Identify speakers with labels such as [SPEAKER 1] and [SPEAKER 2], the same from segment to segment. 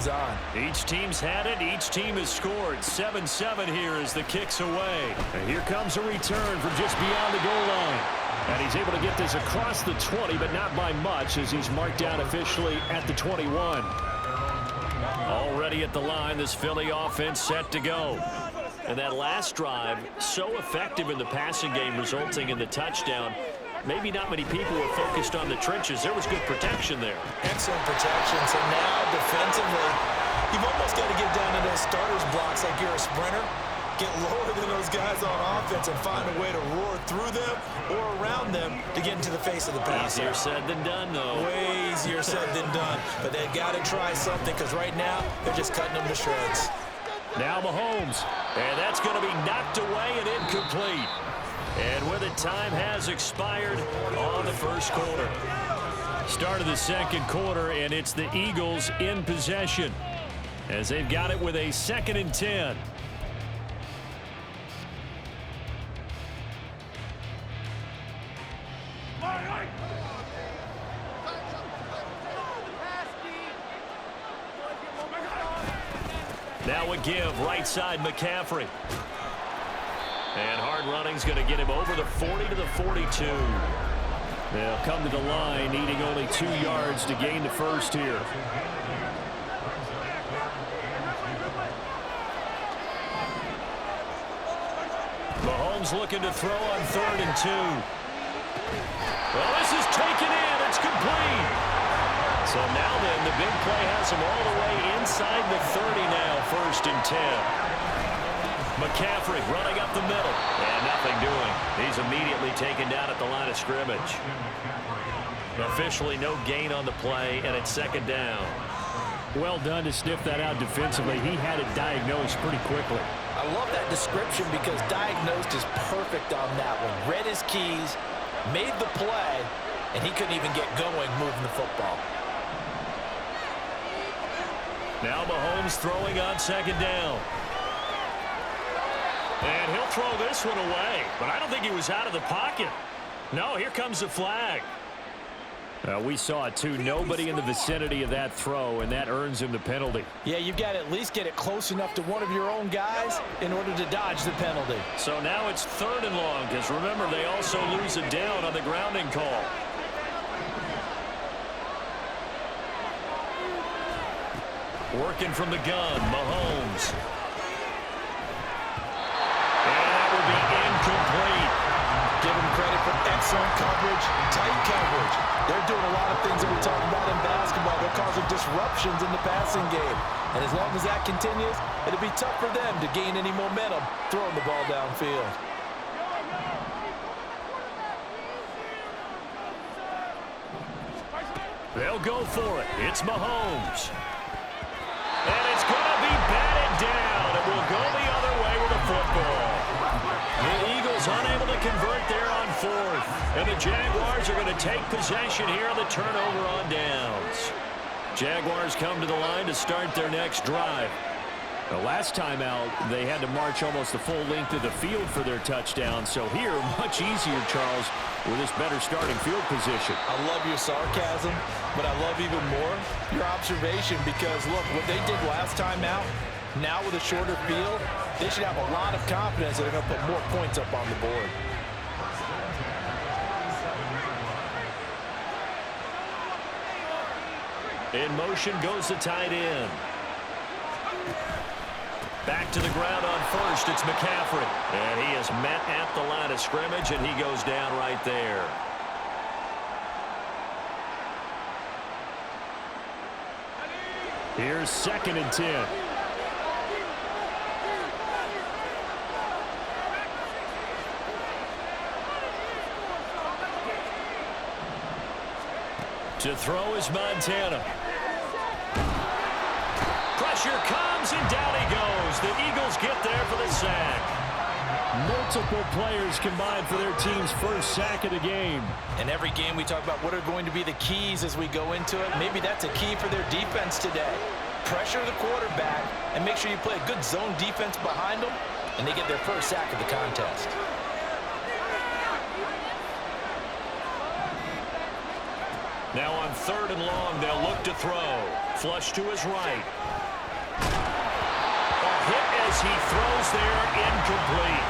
[SPEAKER 1] moves on.
[SPEAKER 2] Each team's had it. Each team has scored. 7-7 here as the kick's away. And here comes a return from just beyond the goal line. And he's able to get this across the 20, but not by much as he's marked down officially at the 21. Already at the line, this Philly offense set to go. And that last drive, so effective in the passing game, resulting in the touchdown. Maybe not many people were focused on the trenches. There was good protection there.
[SPEAKER 1] Excellent protection. So now, defensively, you've almost got to get down to those starters blocks like you're a sprinter. Get lower than those guys on offense and find a way to roar through them or around them to get into the face of the passer.
[SPEAKER 2] Easier said than done, though.
[SPEAKER 1] Way easier said than done. But they've got to try something because right now, they're just cutting them to shreds.
[SPEAKER 2] Now Mahomes. And that's going to be knocked away and incomplete. And with it, time has expired on the first quarter. Start of the second quarter, and it's the Eagles in possession as they've got it with a 2nd and 10. Now a give, right side McCaffrey. And hard running's going to get him over the 40 to the 42. They'll come to the line, needing only 2 yards to gain the first here. Mahomes looking to throw on 3rd and 2. Well, this is taken in. It's complete. So now then, the big play has him all the way inside the 30 now, 1st and 10. McCaffrey running up the middle. And nothing doing. He's immediately taken down at the line of scrimmage. Officially no gain on the play, and it's 2nd down. Well done to sniff that out defensively. He had it diagnosed pretty quickly.
[SPEAKER 1] I love that description because diagnosed is perfect on that one. Read his keys, made the play, and he couldn't even get going moving the football.
[SPEAKER 2] Now Mahomes throwing on 2nd down. And he'll throw this one away. But I don't think he was out of the pocket. No, here comes the flag. We saw it too. Nobody in the vicinity of that throw, and that earns him the penalty.
[SPEAKER 1] Yeah, you've got to at least get it close enough to one of your own guys in order to dodge the penalty.
[SPEAKER 2] So now it's 3rd and long, because remember, they also lose a down on the grounding call. Working from the gun, Mahomes. And that will be incomplete.
[SPEAKER 1] Give them credit for excellent coverage, tight coverage. They're doing a lot of things that we talk about in basketball. They're causing disruptions in the passing game. And as long as that continues, it'll be tough for them to gain any momentum throwing the ball downfield.
[SPEAKER 2] They'll go for it. It's Mahomes. And it's going to be batted down. It will go the other way with the football. The Eagles unable to convert there on 4th. And the Jaguars are going to take possession here on the turnover on downs. Jaguars come to the line to start their next drive. The last time out, they had to march almost the full length of the field for their touchdown. So here, much easier, Charles, with this better starting field position.
[SPEAKER 1] I love your sarcasm, but I love even more your observation because, look, what they did last time out, now with a shorter field, they should have a lot of confidence that they're going to put more points up on the board.
[SPEAKER 2] In motion goes the tight end. Back to the ground on 1st, it's McCaffrey. And he is met at the line of scrimmage, and he goes down right there. Here's 2nd and 10. To throw is Montana. Pressure comes, and down he goes. The Eagles get there for the sack. Multiple players combined for their team's first sack of the game.
[SPEAKER 1] In every game, we talk about what are going to be the keys as we go into it. Maybe that's a key for their defense today. Pressure the quarterback and make sure you play a good zone defense behind them, and they get their first sack of the contest.
[SPEAKER 2] Now on 3rd and long, they'll look to throw. Flush to his right. A hit as he throws there, incomplete.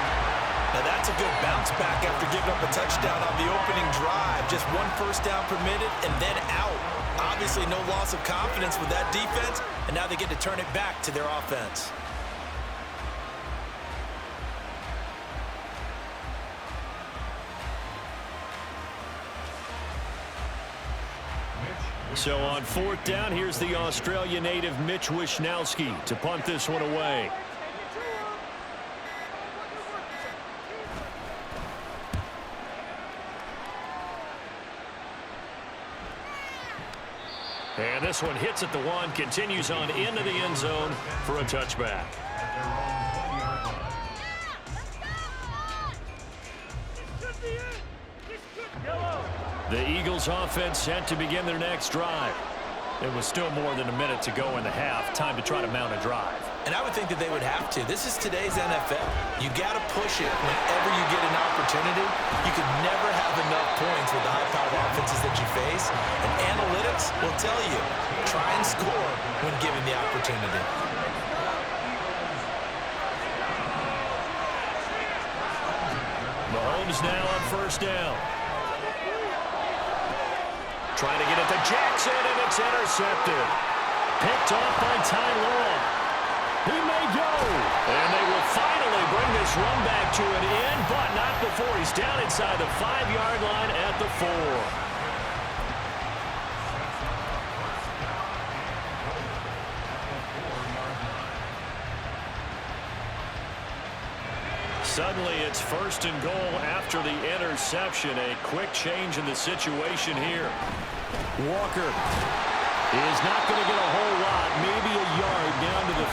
[SPEAKER 1] Now that's a good bounce back after giving up a touchdown on the opening drive. Just one first down permitted and then out. Obviously no loss of confidence with that defense, and now they get to turn it back to their offense.
[SPEAKER 2] So on fourth down, here's the Australia native Mitch Wishnowsky to punt this one away. And this one hits at the one, continues on into the end zone for a touchback. The Eagles offense set to begin their next drive. It was still more than a minute to go in the half. Time to try to mount a drive.
[SPEAKER 1] And I would think that they would have to. This is today's NFL. You got to push it whenever you get an opportunity. You can never have enough points with the high-powered offenses that you face. And analytics will tell you, try and score when given the opportunity.
[SPEAKER 2] Mahomes now on first down. Trying to get it to Jackson, and it's intercepted. Picked off by Ty Law. He may go. And they will finally bring this run back to an end, but not before he's down inside the 5-yard line at the 4. Suddenly it's first and goal after the interception. A quick change in the situation here. Walker is not going to get a whole lot, maybe a yard down to the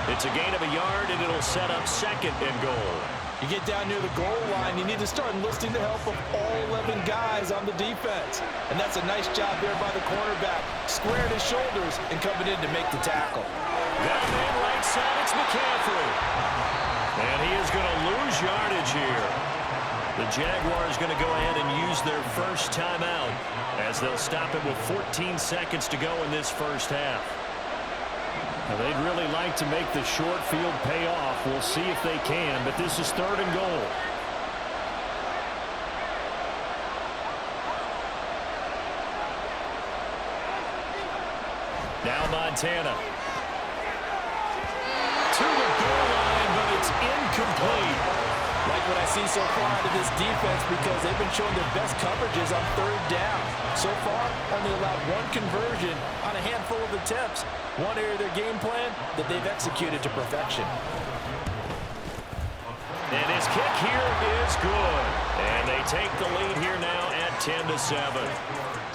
[SPEAKER 2] 3. It's a gain of a yard, and it'll set up second and goal.
[SPEAKER 1] You get down near the goal line, you need to start enlisting the help of all 11 guys on the defense. And that's a nice job there by the cornerback, squaring his shoulders and coming in to make the tackle.
[SPEAKER 2] Got him in right side, it's McCaffrey. And he is going to lose yardage here. The Jaguars going to go ahead and use their first timeout as they'll stop it with 14 seconds to go in this first half. Now, they'd really like to make the short field pay off. We'll see if they can, but this is third and goal. Now Montana. To the goal line, but it's incomplete.
[SPEAKER 1] Like what I see so far out of this defense, because they've been showing their best coverages on third down. So far, only allowed one conversion on a handful of attempts. One area of their game plan that they've executed to perfection.
[SPEAKER 2] And his kick here is good. And they take the lead here now at 10-7.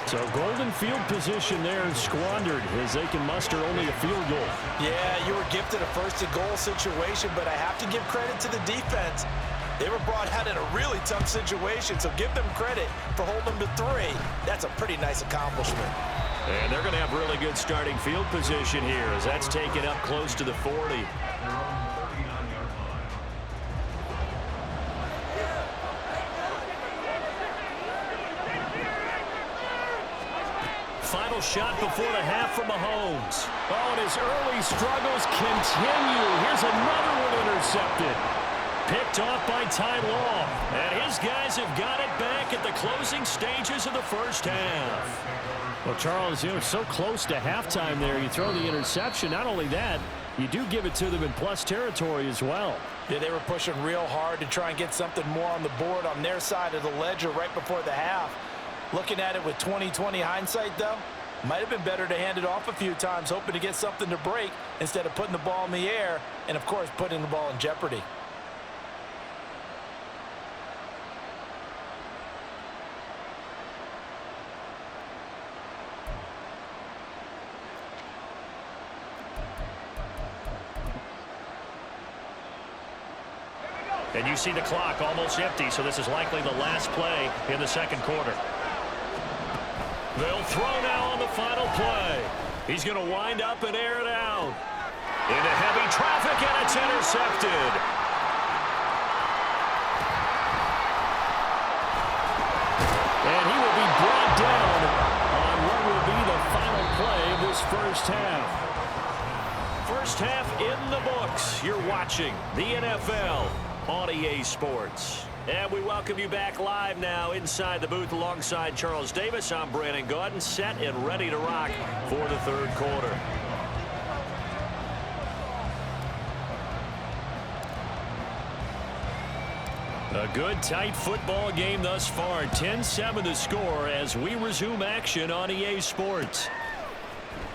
[SPEAKER 2] So golden field position there squandered as they can muster only a field goal.
[SPEAKER 1] Yeah, you were gifted a first-and-goal situation, but I have to give credit to the defense. They were brought out in a really tough situation, so give them credit for holding them to 3. That's a pretty nice accomplishment.
[SPEAKER 2] And they're going to have really good starting field position here as that's taken up close to the 40. Final shot before the half from Mahomes. Oh, and his early struggles continue. Here's another one intercepted. Picked off by Ty Law. And his guys have got it back at the closing stages of the first half.
[SPEAKER 3] Well, Charles, so close to halftime there. You throw the interception. Not only that, you do give it to them in plus territory as well.
[SPEAKER 1] Yeah, they were pushing real hard to try and get something more on the board on their side of the ledger right before the half. Looking at it with 20/20 hindsight, though, might have been better to hand it off a few times, hoping to get something to break instead of putting the ball in the air and, of course, putting the ball in jeopardy.
[SPEAKER 2] And you see the clock almost empty, so this is likely the last play in the second quarter. They'll throw now on the final play. He's going to wind up and air it out. Into heavy traffic, and it's intercepted. And he will be brought down on what will be the final play of this first
[SPEAKER 3] first half.
[SPEAKER 2] First half in the books. You're watching the NFL on EA Sports. And we welcome you back live now inside the booth alongside Charles Davis. I'm Brandon Gaudin, set and ready to rock for the third quarter.
[SPEAKER 3] A good, tight football game thus far. 10-7 the score as we resume action on EA Sports.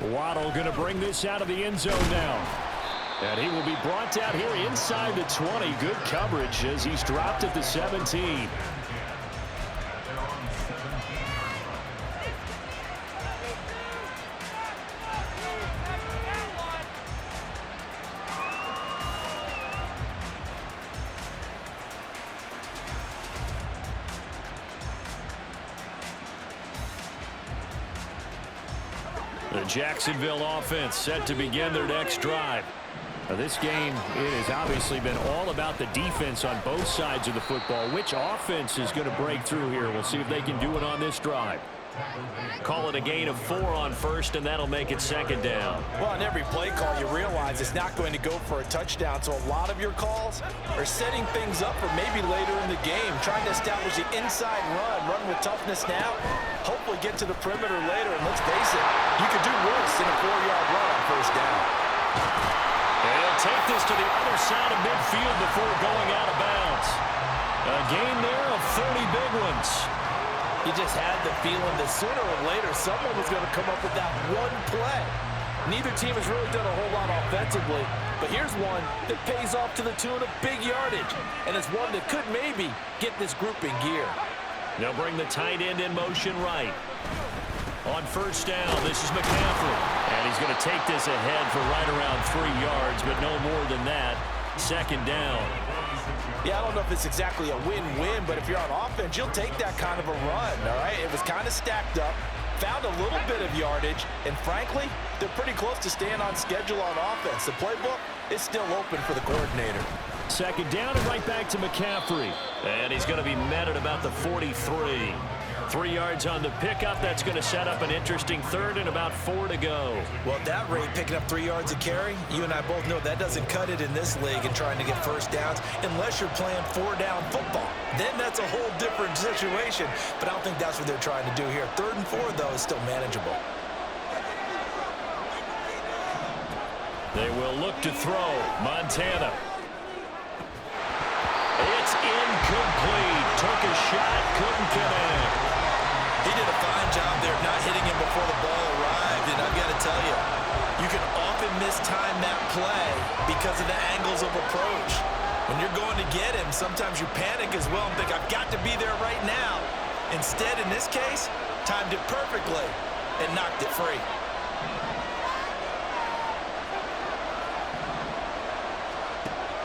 [SPEAKER 3] Waddle going to bring this out of the end zone now. And he will be brought down here inside the 20. Good coverage as he's dropped at the 17. The Jacksonville offense set to begin their next drive. Now this game, it has obviously been all about the defense on both sides of the football. Which offense is going to break through here? We'll see if they can do it on this drive.
[SPEAKER 2] Call it a gain of 4 on first, and that'll make it second down.
[SPEAKER 1] Well, on every play call, you realize it's not going to go for a touchdown, so a lot of your calls are setting things up for maybe later in the game, trying to establish the inside run with toughness now, hopefully get to the perimeter later, and let's face it, you could do worse than a 4-yard run on first down.
[SPEAKER 2] And he'll take this to the other side of midfield before going out of bounds. A gain there of 30 big ones.
[SPEAKER 1] You just had the feeling that sooner or later someone was going to come up with that one play. Neither team has really done a whole lot offensively, but here's one that pays off to the tune of big yardage, and it's one that could maybe get this group in gear.
[SPEAKER 2] They'll bring the tight end in motion right. On first down, this is McCaffrey. And he's going to take this ahead for right around 3 yards, but no more than that. Second down.
[SPEAKER 1] Yeah, I don't know if it's exactly a win-win, but if you're on offense, you'll take that kind of a run, all right? It was kind of stacked up, found a little bit of yardage, and frankly, they're pretty close to staying on schedule on offense. The playbook is still open for the coordinator.
[SPEAKER 3] Second down and right back to McCaffrey.
[SPEAKER 2] And he's going to be met at about the 43. 3 yards on the pickup. That's going to set up an interesting third and about 4 to go.
[SPEAKER 1] Well, at that rate, picking up 3 yards a carry, you and I both know that doesn't cut it in this league and trying to get first downs unless you're playing 4-down football. Then that's a whole different situation, but I don't think that's what they're trying to do here. 3rd and 4, though, is still manageable.
[SPEAKER 2] They will look to throw. Montana. It's incomplete. Took a shot, couldn't connect.
[SPEAKER 1] He did a fine job there not hitting him before the ball arrived, and I've got to tell you, you can often mistime that play because of the angles of approach. When you're going to get him, sometimes you panic as well and think, I've got to be there right now. Instead, in this case, timed it perfectly and knocked it free.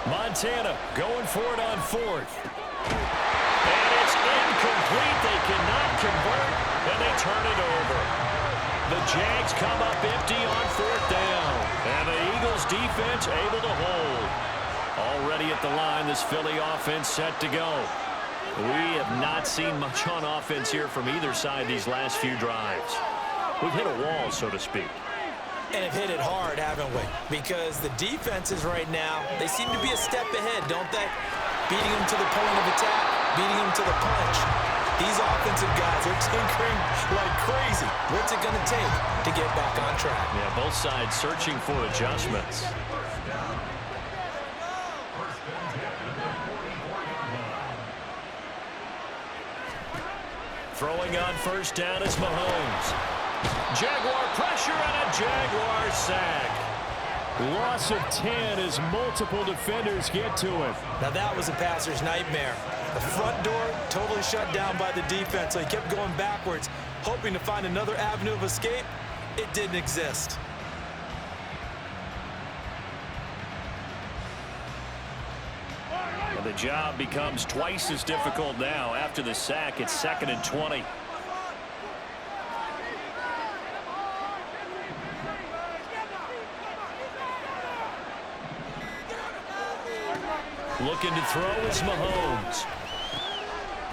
[SPEAKER 2] Montana going for it on 4th. And it's incomplete. They cannot convert, and they turn it over. The Jags come up empty on 4th down. And the Eagles defense able to hold. Already at the line, this Philly offense set to go. We have not seen much on offense here from either side these last few drives. We've hit a wall, so to speak.
[SPEAKER 1] And have hit it hard, haven't we? Because the defenses right now, they seem to be a step ahead, don't they? Beating them to the point of attack, beating them to the punch. These offensive guys are tinkering like crazy. What's it going to take to get back on track?
[SPEAKER 2] Yeah, both sides searching for adjustments. Throwing on first down is Mahomes. Jaguar pressure and a Jaguar sack.
[SPEAKER 3] Loss of 10 as multiple defenders get to him.
[SPEAKER 1] Now that was a passer's nightmare. The front door totally shut down by the defense, so he kept going backwards, hoping to find another avenue of escape. It didn't exist.
[SPEAKER 2] And the job becomes twice as difficult now. After the sack, it's 2nd and 20. Looking to throw is Mahomes.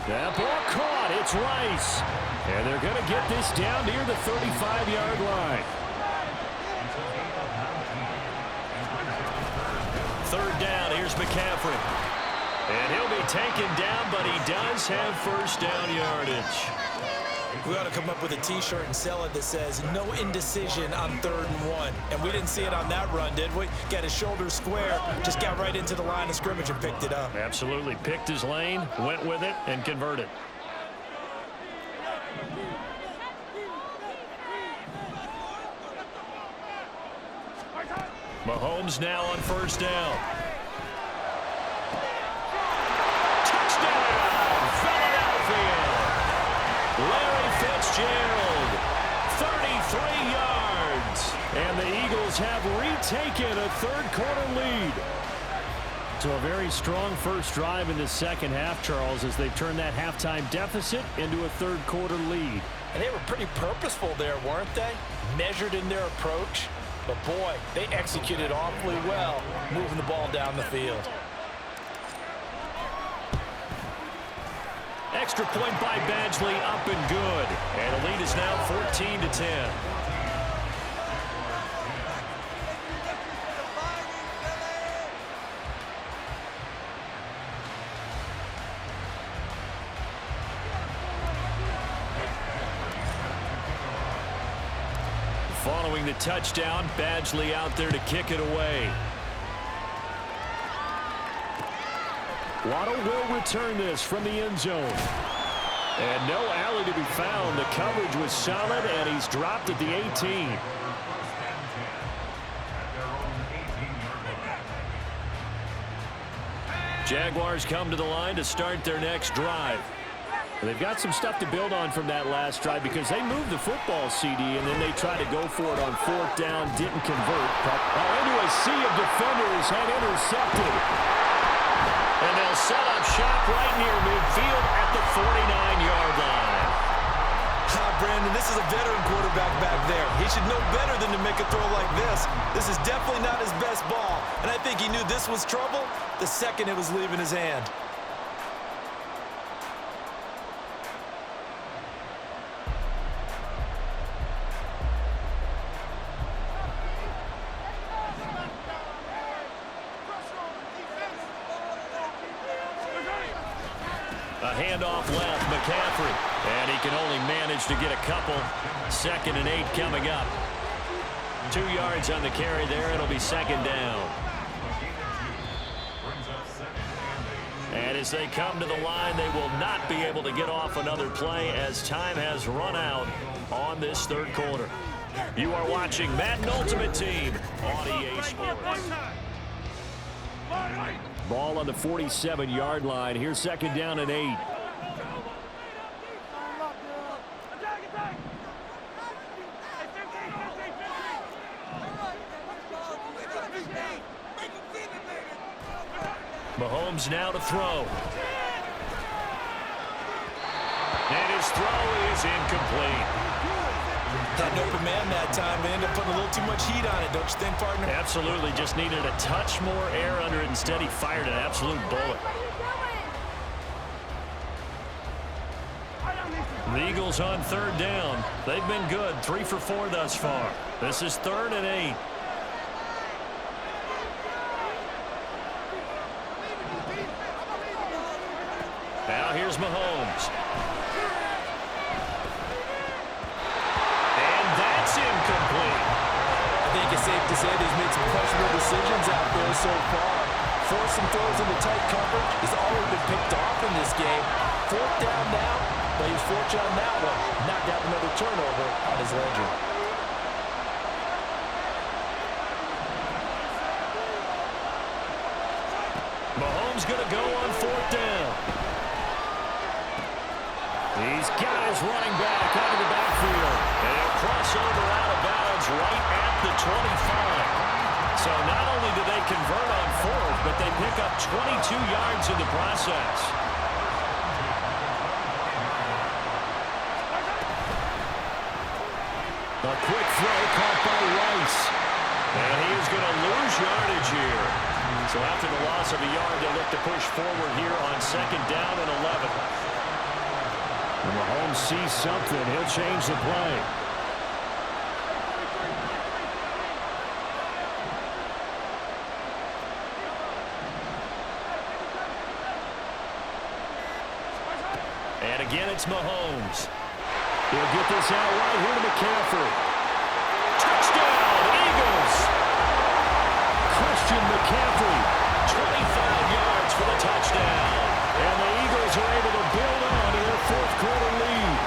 [SPEAKER 3] That ball caught. It's Rice. And they're going to get this down near the 35-yard line. third down. Here's McCaffrey. And he'll be taken down, but he does have first down yardage.
[SPEAKER 1] We ought to come up with a T-shirt and sell it that says, no indecision on 3rd and 1. And we didn't see it on that run, did we? Got his shoulders square, just got right into the line of scrimmage and picked it up.
[SPEAKER 3] Absolutely. Picked his lane, went with it, and converted. Mahomes now on first down. Touchdown, Philadelphia. Larry Fitzgerald, 33 yards. And the Eagles have retaken a third-quarter lead. So a very strong first drive in the second half, Charles, as they've turned that halftime deficit into a third-quarter lead.
[SPEAKER 1] And they were pretty purposeful there, weren't they? Measured in their approach. But, boy, they executed awfully well, moving the ball down the field.
[SPEAKER 3] Extra point by Badgley, up and good. And the lead is now 14-10. Following the touchdown, Badgley out there to kick it away. Waddle will return this from the end zone. And no alley to be found. The coverage was solid, and he's dropped at the 18. Jaguars come to the line to start their next drive. They've got some stuff to build on from that last drive because they moved the football, CD, and then they tried to go for it on 4th down, didn't convert. But into a sea of defenders, had intercepted. And they'll set up shop right near midfield at the 49-yard line.
[SPEAKER 1] Brandon, this is a veteran quarterback back there. He should know better than to make a throw like this. This is definitely not his best ball. And I think he knew this was trouble the second it was leaving his hand.
[SPEAKER 3] A handoff left, McCaffrey. And he can only manage to get a couple. 2nd and 8 coming up. 2 yards on the carry there. It'll be 2nd down. And as they come to the line, they will not be able to get off another play as time has run out on this third quarter. You are watching Madden Ultimate Team on EA Sports. Ball on the 47-yard line. Here's 2nd down and 8. Mahomes now to throw. And his throw is incomplete.
[SPEAKER 1] Had an open man that time. They ended up putting a little too much heat on it, don't you think, partner?
[SPEAKER 3] Absolutely. Just needed a touch more air under it. Instead, he fired an absolute bullet. The Eagles on 3rd down. They've been good. 3 for 4 thus far. This is 3rd and 8. Now here's Mahomes. And that's incomplete.
[SPEAKER 1] I think it's safe to say he's made some questionable decisions out there so far. Forced some throws into tight coverage. He's already been picked off in this game. 4th down now, but he's fortunate on that one. Not got another turnover on his ledger.
[SPEAKER 3] Mahomes going to go on 4th down. He's got his running back out of the backfield. And he'll cross over out of bounds right at the 25. So not only do they convert on 4th, but they pick up 22 yards in the process. A quick throw caught by Rice. And he is going to lose yardage here. So after the loss of a yard, they'll look to push forward here on 2nd down and 11. When Mahomes sees something, he'll change the play. And again, it's Mahomes. He'll get this out right here to McCaffrey. Touchdown, Eagles! Christian McCaffrey, 25 yards for the touchdown. And the Eagles are able to build on to their fourth quarter lead.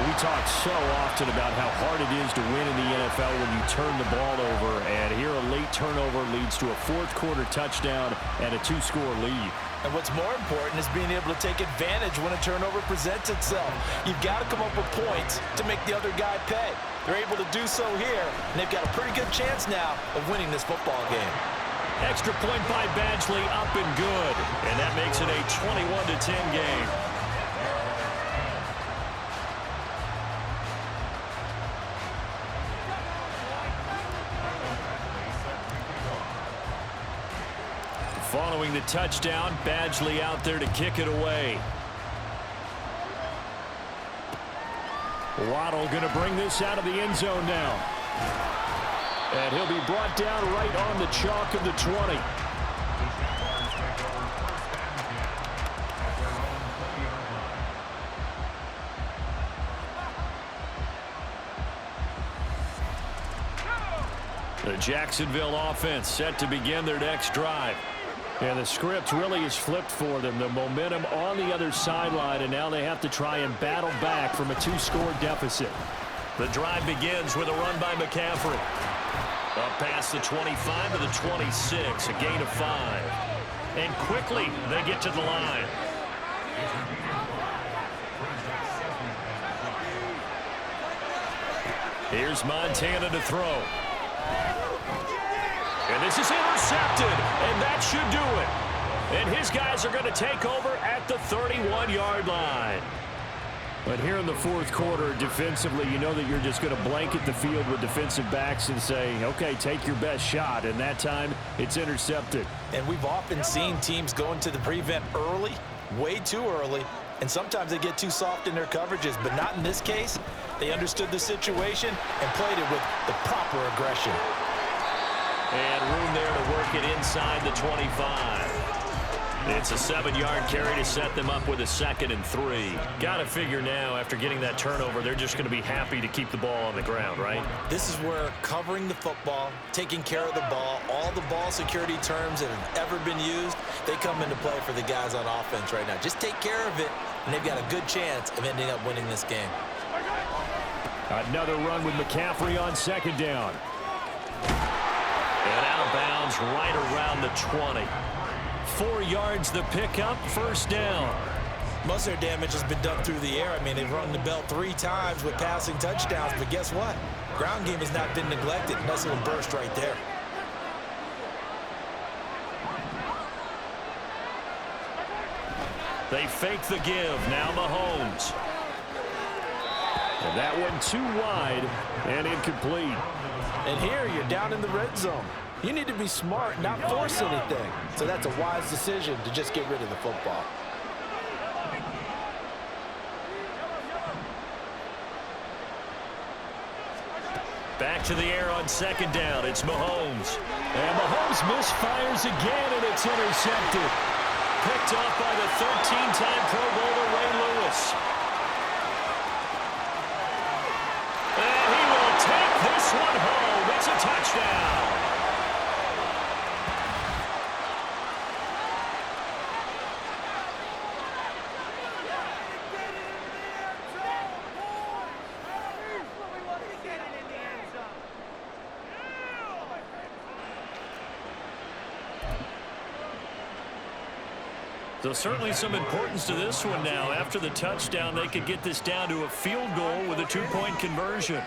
[SPEAKER 3] We talk so often about how hard it is to win in the NFL when you turn the ball over. And here a late turnover leads to a fourth quarter touchdown and a 2-score lead.
[SPEAKER 1] And what's more important is being able to take advantage when a turnover presents itself. You've got to come up with points to make the other guy pay. They're able to do so here, and they've got a pretty good chance now of winning this football game.
[SPEAKER 3] Extra point by Badgley, up and good. And that makes it a 21-10 game. Following the touchdown, Badgley out there to kick it away. Waddle going to bring this out of the end zone now. And he'll be brought down right on the chalk of the 20. The Jacksonville offense set to begin their next drive. And the script really is flipped for them. The momentum on the other sideline, and now they have to try and battle back from a 2-score deficit. The drive begins with a run by McCaffrey. Up past the 25 to the 26, a gain of 5. And quickly they get to the line. Here's Montana to throw. And this is intercepted, and that should do it. And his guys are going to take over at the 31-yard line. But here in the fourth quarter, defensively, you know that you're just going to blanket the field with defensive backs and say, okay, take your best shot. And that time, it's intercepted.
[SPEAKER 1] And we've often seen teams go into the prevent early, way too early, and sometimes they get too soft in their coverages. But not in this case. They understood the situation and played it with the proper aggression.
[SPEAKER 3] And room there to work it inside the 25. It's a 7-yard carry to set them up with a 2nd and 3. Got to figure now, after getting that turnover, they're just going to be happy to keep the ball on the ground, right?
[SPEAKER 1] This is where covering the football, taking care of the ball, all the ball security terms that have ever been used, they come into play for the guys on offense right now. Just take care of it, and they've got a good chance of ending up winning this game.
[SPEAKER 3] Another run with McCaffrey on 2nd down. And out of bounds right around the 20. 4 yards the pickup, 1st down.
[SPEAKER 1] Most of their damage has been done through the air. I mean, they've rung the bell 3 times with passing touchdowns, but guess what? Ground game has not been neglected. Nice little burst right there.
[SPEAKER 3] They fake the give. Now Mahomes. And that one too wide and incomplete.
[SPEAKER 1] And here you're down in the red zone. You need to be smart, not force anything. So that's a wise decision to just get rid of the football.
[SPEAKER 3] Back to the air on 2nd down. It's Mahomes. And Mahomes misfires again, and it's intercepted. Picked off by the 13-time Pro Bowler Ray Lewis. And he will take this one home. It's a touchdown. So certainly some importance to this one now. After the touchdown, they could get this down to a field goal with a 2-point conversion.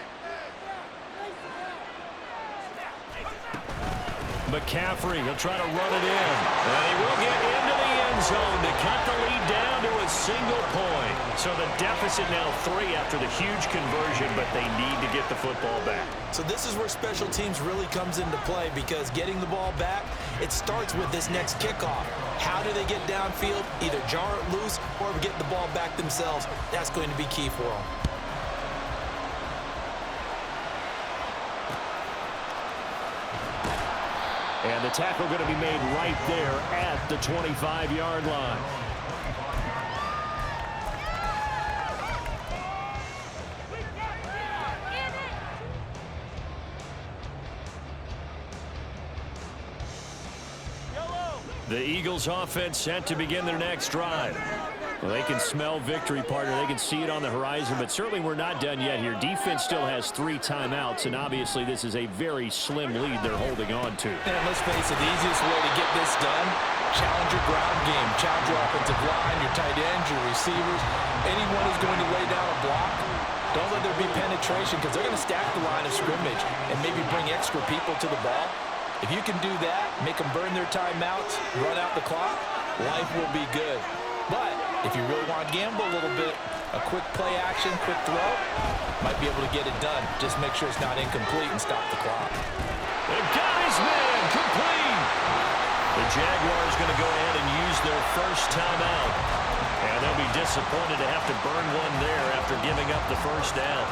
[SPEAKER 3] McCaffrey, he'll try to run it in. And he will get into the end zone to cut the lead down to a single point. So the deficit now 3 after the huge conversion, but they need to get the football back.
[SPEAKER 1] So this is where special teams really comes into play, because getting the ball back, it starts with this next kickoff. How do they get downfield? Either jar it loose or get the ball back themselves. That's going to be key for them.
[SPEAKER 3] And the tackle going to be made right there at the 25-yard line. The Eagles offense set to begin their next drive. Well, they can smell victory, partner. They can see it on the horizon, but certainly we're not done yet here. Defense still has 3 timeouts, and obviously this is a very slim lead they're holding on to.
[SPEAKER 1] And let's face it, the easiest way to get this done, challenge your ground game, challenge your offensive line, your tight ends, your receivers, anyone who's going to lay down a block. Don't let there be penetration because they're going to stack the line of scrimmage and maybe bring extra people to the ball. If you can do that, make them burn their timeouts, run out the clock, life will be good. But if you really want to gamble a little bit, a quick play action, quick throw, might be able to get it done. Just make sure it's not incomplete and stop the clock.
[SPEAKER 3] The guy's man, complete. The Jaguars going to go ahead and use their first timeout. And they'll be disappointed to have to burn one there after giving up the first down.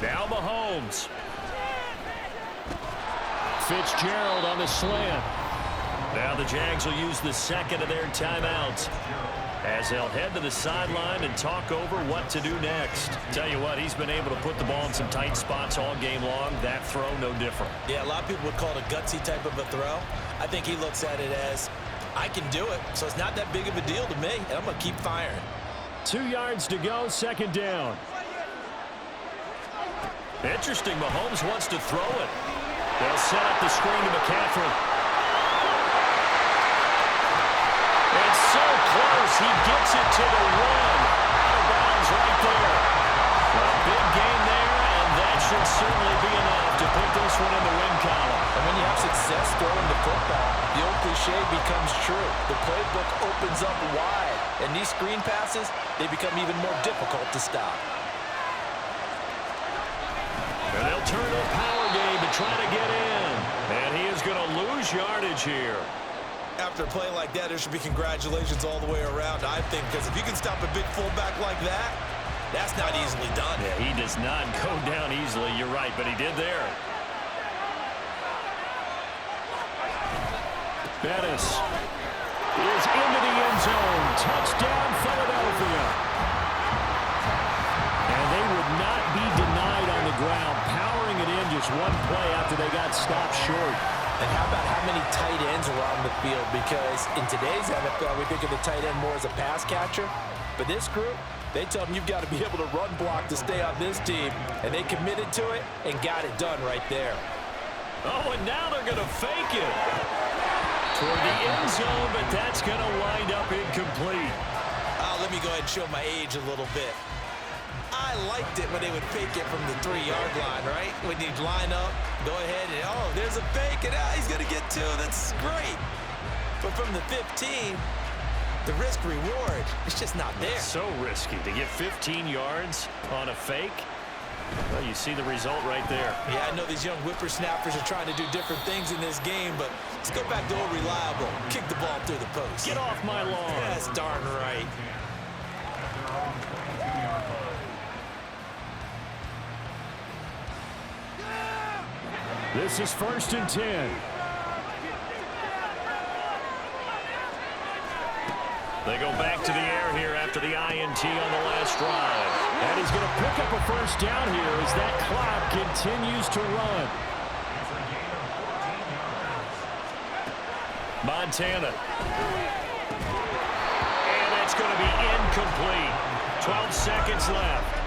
[SPEAKER 3] Now Mahomes. Fitzgerald on the slant. Now the Jags will use the second of their timeouts as they'll head to the sideline and talk over what to do next. Tell you what, he's been able to put the ball in some tight spots all game long. That throw, no different.
[SPEAKER 1] Yeah, a lot of people would call it a gutsy type of a throw. I think he looks at it as, I can do it, so it's not that big of a deal to me, and I'm going to keep firing.
[SPEAKER 3] 2 yards to go, second down. Interesting, Mahomes wants to throw it. They'll set up the screen to McCaffrey. It's so close, he gets it to the 1. Out of bounds right there. A big gain there, and that should certainly be enough to put this one in the win column.
[SPEAKER 1] And when you have success throwing the football, the old cliche becomes true. The playbook opens up wide, and these screen passes, they become even more difficult to stop.
[SPEAKER 3] And they'll turn a power game to try to get in. And he is going to lose yardage here.
[SPEAKER 1] After a play like that, there should be congratulations all the way around, I think, because if you can stop a big fullback like that, that's not easily done.
[SPEAKER 3] Yeah, he does not go down easily, you're right, but he did there. Bettis is into the end zone. Touchdown, Philadelphia. And they would not be denied on the ground, powering it in just one play after they got stopped short.
[SPEAKER 1] And how about how many tight ends were on the field? Because in today's NFL, we think of the tight end more as a pass catcher. But this group, they tell them you've got to be able to run block to stay on this team. And they committed to it and got it done right there.
[SPEAKER 3] Oh, and now they're going to fake it toward the end zone, but that's going to wind up incomplete.
[SPEAKER 1] Let me go ahead and show my age a little bit. I liked it when they would fake it from the 3-yard line, right? When you line up, go ahead and, oh, there's a fake, and he's going to get 2. That's great. But from the 15, the risk-reward, it's just not there.
[SPEAKER 3] It's so risky to get 15 yards on a fake. Well, you see the result right there.
[SPEAKER 1] Yeah, I know these young whippersnappers are trying to do different things in this game, but let's go back to old reliable. Kick the ball through the post.
[SPEAKER 3] Get off my lawn.
[SPEAKER 1] That's darn right.
[SPEAKER 3] This is 1st and 10. They go back to the air here after the INT on the last drive. And he's going to pick up a first down here as that clock continues to run. Montana. And it's going to be incomplete. 12 seconds left.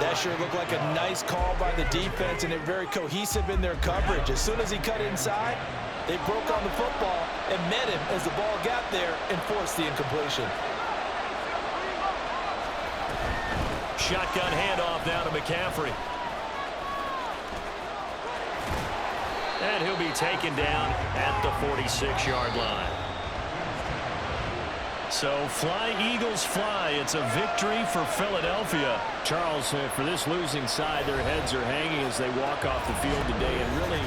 [SPEAKER 1] That sure looked like a nice call by the defense, and they're very cohesive in their coverage. As soon as he cut inside, they broke on the football and met him as the ball got there and forced the incompletion.
[SPEAKER 3] Shotgun handoff now to McCaffrey. And he'll be taken down at the 46-yard line. So fly, Eagles, fly. It's a victory for Philadelphia. Charles, for this losing side, their heads are hanging as they walk off the field today. And really,